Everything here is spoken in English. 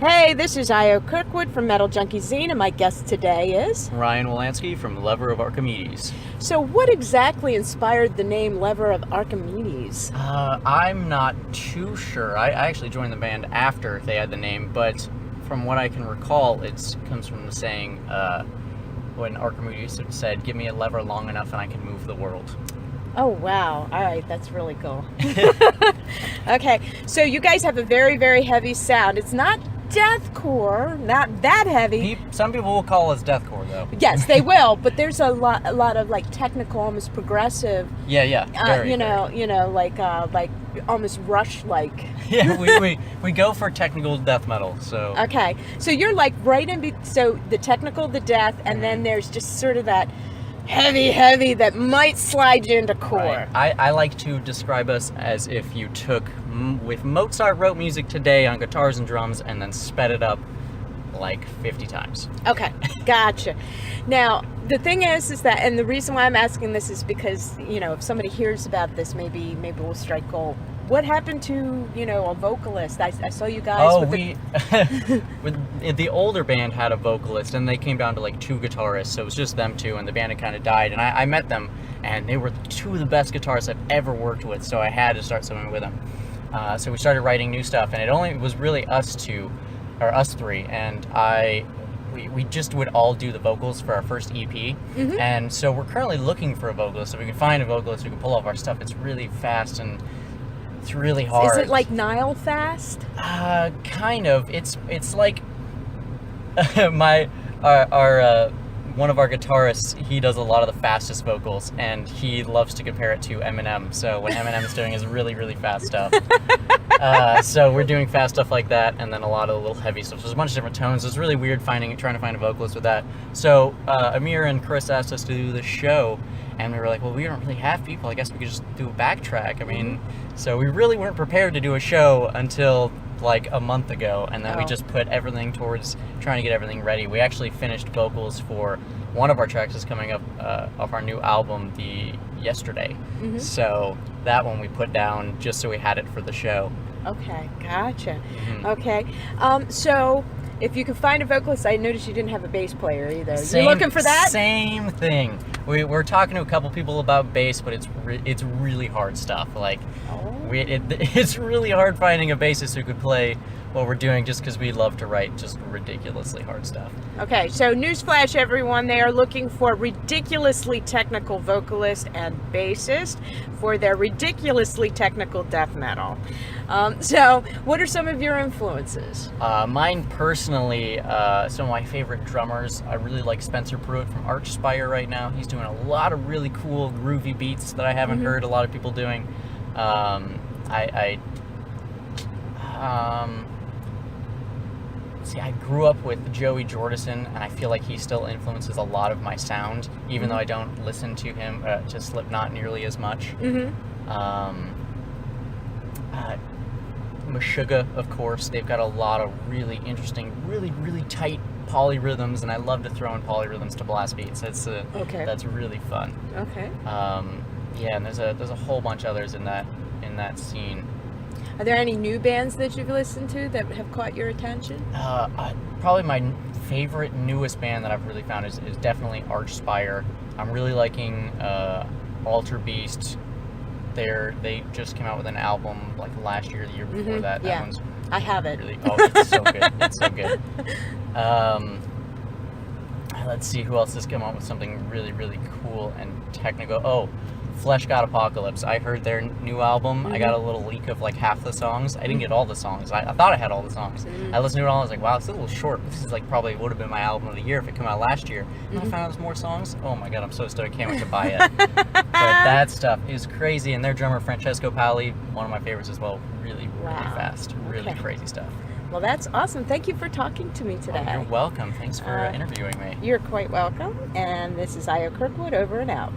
Hey, this is Io Kirkwood from Metal Junkie Zine, and my guest today is... Ryan Wolanski from Lever of Archimedes. So what exactly inspired the name Lever of Archimedes? I'm not too sure. I actually joined the band after they had the name, but from what I can recall, it comes from the saying when Archimedes said, "Give me a lever long enough and I can move the world." Oh, wow. All right, that's really cool. Okay, so you guys have a very, very heavy sound. It's not deathcore, not that heavy. Some people will call us deathcore, though. Yes, they will, but there's a lot of like technical, almost progressive. Yeah. Very. Like almost Rush-like. Yeah, we go for technical death metal. So okay, so you're like right so the technical, the death, and then there's just sort of that heavy that might slide you into core. Right. I like to describe us as if you took with Mozart wrote music today on guitars and drums and then sped it up like 50 times. Okay, gotcha. Now, the thing is that, and the reason why I'm asking this is because, if somebody hears about this, maybe we'll strike gold. What happened to, a vocalist? I saw you guys with the older band had a vocalist, and they came down to like 2 guitarists, so it was just them 2, and the band had kind of died, and I met them, and they were 2 of the best guitarists I've ever worked with, so I had to start something with them. So we started writing new stuff, and it only was really us 3, and we just would all do the vocals for our first EP, and so we're currently looking for a vocalist. If we can find a vocalist who can pull off our stuff, it's really fast and it's really hard. Is it like Nile fast? Kind of. It's like our one of our guitarists, he does a lot of the fastest vocals, and he loves to compare it to Eminem. So when Eminem's doing his really, really fast stuff. So we're doing fast stuff like that, and then a lot of the little heavy stuff. So there's a bunch of different tones. It's really weird trying to find a vocalist with that. So Amir and Chris asked us to do the show, and we were like, well, we don't really have people. I guess we could just do a backtrack. I mean, so we really weren't prepared to do a show until like a month ago, and then we just put everything towards trying to get everything ready. We actually finished vocals for one of our tracks is coming up off our new album yesterday. So that one we put down just so we had it for the show. Okay, gotcha. Okay, so if you could find a vocalist, I noticed you didn't have a bass player either. You looking for that? Same thing. We're talking to a couple people about bass, but it's really hard stuff. Like, it's really hard finding a bassist who could play what we're doing, just because we love to write just ridiculously hard stuff. Okay, so newsflash, everyone, they are looking for ridiculously technical vocalist and bassist for their ridiculously technical death metal. So what are some of your influences? Mine personally, some of my favorite drummers, I really like Spencer Pruitt from Archspire right now. He's doing a lot of really cool groovy beats that I haven't heard a lot of people doing. I grew up with Joey Jordison, and I feel like he still influences a lot of my sound, even though I don't listen to him, to Slipknot nearly as much. Meshuggah, of course, they've got a lot of really interesting, really, really tight polyrhythms, and I love to throw in polyrhythms to blast beats. That's really fun. Okay. And there's a whole bunch of others in that scene. Are there any new bands that you've listened to that have caught your attention? Probably my favorite newest band that I've really found is definitely Archspire. I'm really liking Alter Beast. They just came out with an album like last year, the year before that. That one's I have it. Really, it's so good. It's so good. Let's see who else has come out with something really, really cool and technical. Flesh God Apocalypse. I heard their new album. I got a little leak of like half the songs. I didn't get all the songs. I thought I had all the songs. I listened to it all. I was like, wow, it's a little short. This is like probably would have been my album of the year if it came out last year. And I found out there's more songs. Oh my god, I'm so stoked. I can't wait to buy it. But that stuff is crazy. And their drummer Francesco Pali, one of my favorites as well. Really, really fast. Really crazy stuff. Well, that's awesome. Thank you for talking to me today. You're welcome. Thanks for interviewing me. You're quite welcome. And this is Io Kirkwood, over and out.